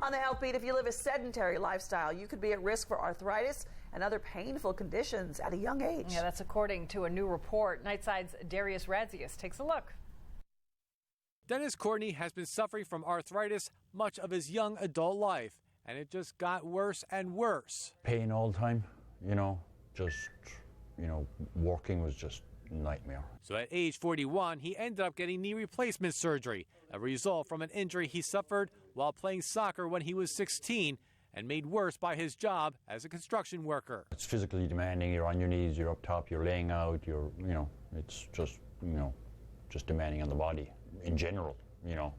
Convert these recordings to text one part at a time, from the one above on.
On the Health Beat, if you live a sedentary lifestyle, you could be at risk for arthritis and other painful conditions at a young age. Yeah, that's according to a new report. Nightside's Darius Radzius takes a look. Denis Courtney has been suffering from arthritis much of his young adult life, and it just got worse and worse. Pain all the time, walking was just a nightmare. So at age 41, he ended up getting knee replacement surgery, a result from an injury he suffered while playing soccer when he was 16 and made worse by his job as a construction worker. It's physically demanding. You're on your knees, you're up top, you're laying out, it's just demanding on the body in general,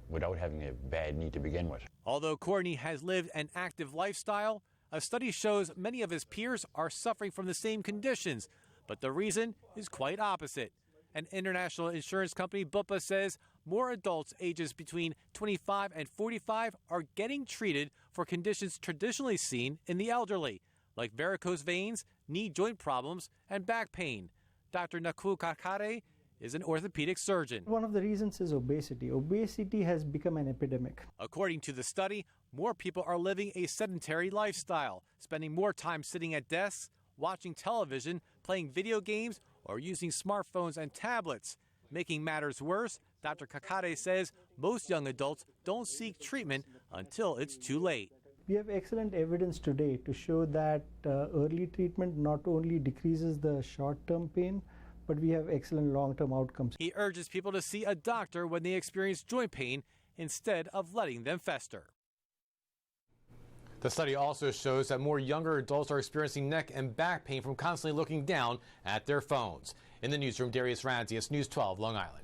without having a bad knee to begin with. Although Courtney has lived an active lifestyle, a study shows many of his peers are suffering from the same conditions, but the reason is quite opposite. An international insurance company, Bupa, says more adults ages between 25 and 45 are getting treated for conditions traditionally seen in the elderly, like varicose veins, knee joint problems, and back pain. Dr. Karkare is an orthopedic surgeon. One of the reasons is obesity. Obesity has become an epidemic. According to the study, more people are living a sedentary lifestyle, spending more time sitting at desks, watching television, playing video games, or using smartphones and tablets. Making matters worse, Dr. Karkare says most young adults don't seek treatment until it's too late. We have excellent evidence today to show that early treatment not only decreases the short-term pain, but we have excellent long-term outcomes. He urges people to see a doctor when they experience joint pain instead of letting them fester. The study also shows that more younger adults are experiencing neck and back pain from constantly looking down at their phones. In the newsroom, Darius Radzius, News 12, Long Island.